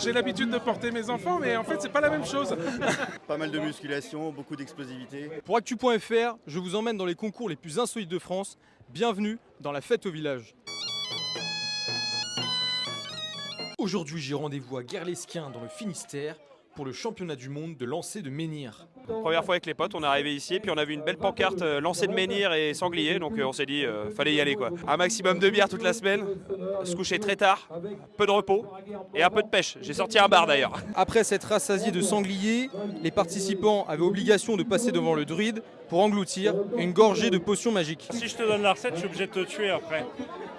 J'ai l'habitude de porter mes enfants, mais en fait, c'est pas la même chose. Pas mal de musculation, beaucoup d'explosivité. Pour Actu.fr, je vous emmène dans les concours les plus insolites de France. Bienvenue dans la fête au village. Aujourd'hui, j'ai rendez-vous à Guerlesquin dans le Finistère pour le championnat du monde de lancer de menhir. Première fois avec les potes, on est arrivé ici, puis on a vu une belle pancarte lancer de menhir et sanglier, donc on s'est dit fallait y aller quoi. Un maximum de bière toute la semaine, se coucher très tard, peu de repos et un peu de pêche. J'ai sorti un bar d'ailleurs. Après s'être rassasié de sanglier, les participants avaient obligation de passer devant le druide pour engloutir une gorgée de potions magiques. Si je te donne la recette, je suis obligé de te tuer après.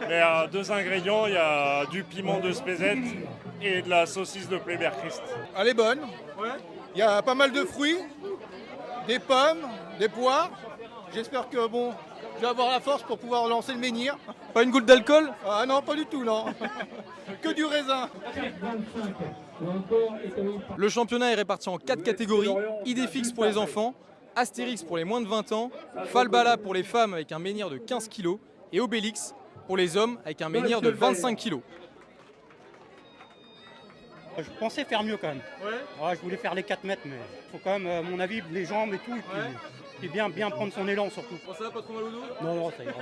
Mais deux ingrédients, il y a du piment de Spézette et de la saucisse de Plébert-Christ. Elle est bonne. Il y a pas mal de fruits, des pommes, des poires. J'espère que je vais avoir la force pour pouvoir lancer le menhir. Pas une goutte d'alcool? Ah non, pas du tout, non. Que du raisin. Le championnat est réparti en 4 catégories. Idéfix pour les enfants, Astérix pour les moins de 20 ans, Falbala pour les femmes avec un menhir de 15 kg et Obélix pour les hommes avec un menhir de 25 kg. Je pensais faire mieux quand même. Ouais, je voulais faire les 4 mètres, mais il faut quand même, à mon avis, les jambes et tout, et puis bien prendre son élan surtout. Bon, ça va pas trop mal au dos? Non, ça ira.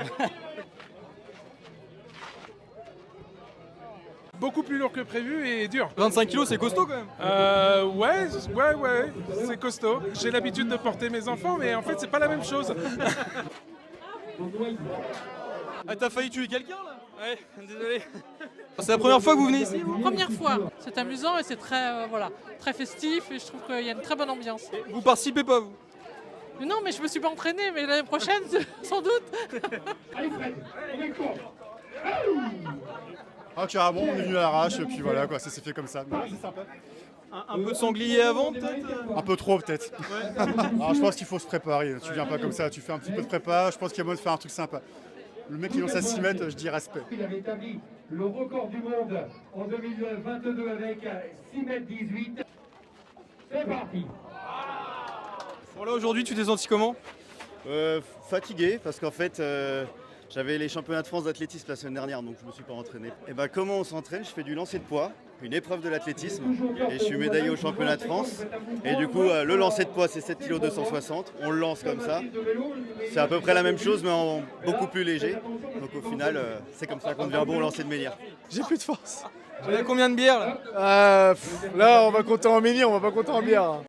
Beaucoup plus lourd que prévu et dur. 25 kg, c'est costaud quand même. Ouais, c'est costaud. J'ai l'habitude de porter mes enfants, mais en fait, c'est pas la même chose. Ah, t'as failli tuer quelqu'un là? Ouais, désolé. C'est la première fois que vous venez ici vous? Première fois, c'est amusant et c'est très festif et je trouve qu'il y a une très bonne ambiance. Vous participez pas vous? Mais non, mais je me suis pas entraînée, mais l'année prochaine, sans doute. Ah carrément, on est venu à l'arrache et puis voilà quoi, ça s'est fait comme ça. Mais c'est sympa. Un peu de sanglier avant peut-être? Un peu trop peut-être. Alors, je pense qu'il faut se préparer, tu viens pas comme ça, tu fais un petit peu de prépa, je pense qu'il y a moyen de faire un truc sympa. Le mec qui lance à 6 mètres, je dis respect. Il avait établi le record du monde en 2022 avec 6 mètres 18. C'est parti. Bon là aujourd'hui tu t'es senti comment? Fatigué parce qu'en fait j'avais les championnats de France d'athlétisme la semaine dernière donc je me suis pas entraîné. Et bah comment on s'entraîne? Je fais du lancer de poids, une épreuve de l'athlétisme et je suis médaillé au championnat de France. Et du coup le lancer de poids c'est 7 kg 260, on le lance comme ça. C'est à peu près la même chose mais en beaucoup plus léger. Donc au final c'est comme ça qu'on devient bon au lancer de menhir. J'ai plus de force. Vous avez combien de bières là? Là, on va compter en menhir, on va pas compter en bière.